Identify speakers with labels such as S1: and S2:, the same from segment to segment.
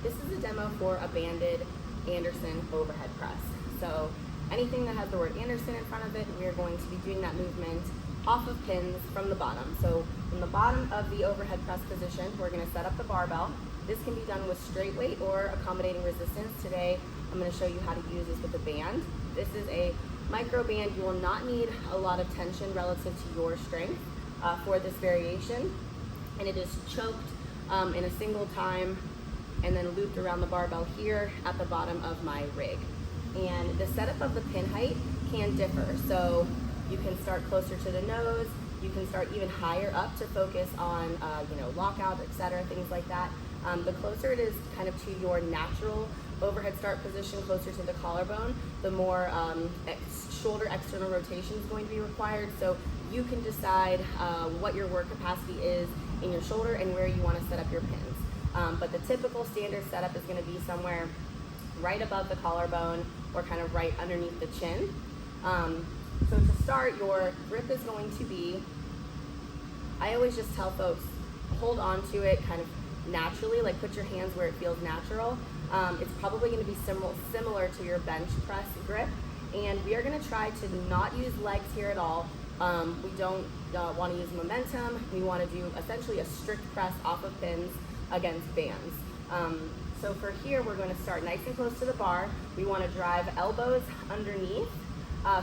S1: This is a demo for a banded Anderson overhead press. So anything that has the word Anderson in front of it, we are going to be doing that movement off of pins from the bottom. So from the bottom of the overhead press position, we're going to set up the barbell. This can be done with straight weight or accommodating resistance. Today, I'm going to show you how to use this with a band. This is a micro band. You will not need a lot of tension relative to your strength for this variation. And it is choked in a single time and then looped around the barbell here at the bottom of my rig. And the setup of the pin height can differ. So you can start closer to the nose, you can start even higher up to focus on lockout, etc., things like that. The closer it is kind of to your natural overhead start position, closer to the collarbone, the more shoulder external rotation is going to be required. So you can decide what your work capacity is in your shoulder and where you want to set up your pins. But the typical standard setup is going to be somewhere right above the collarbone or kind of right underneath the chin. So to start, your grip is going to be, I always just tell folks, hold on to it kind of naturally, like put your hands where it feels natural. It's probably going to be similar to your bench press grip. And we are going to try to not use legs here at all. We don't want to use momentum. We want to do essentially a strict press off of pins against bands. So for here, we're going to start nice and close to the bar. We want to drive elbows underneath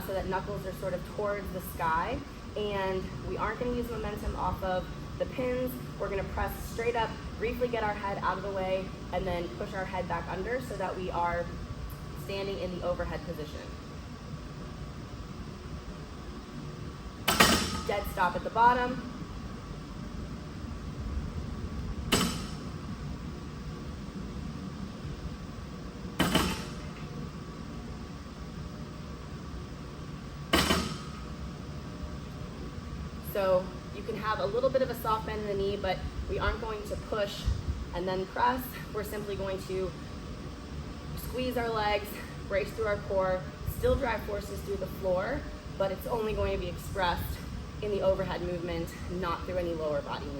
S1: so that knuckles are sort of towards the sky. And we aren't going to use momentum off of the pins. We're going to press straight up, briefly get our head out of the way, and then push our head back under so that we are standing in the overhead position. Dead stop at the bottom. So you can have a little bit of a soft bend in the knee, but we aren't going to push and then press. We're simply going to squeeze our legs, brace through our core, still drive forces through the floor, but it's only going to be expressed in the overhead movement, not through any lower body movement.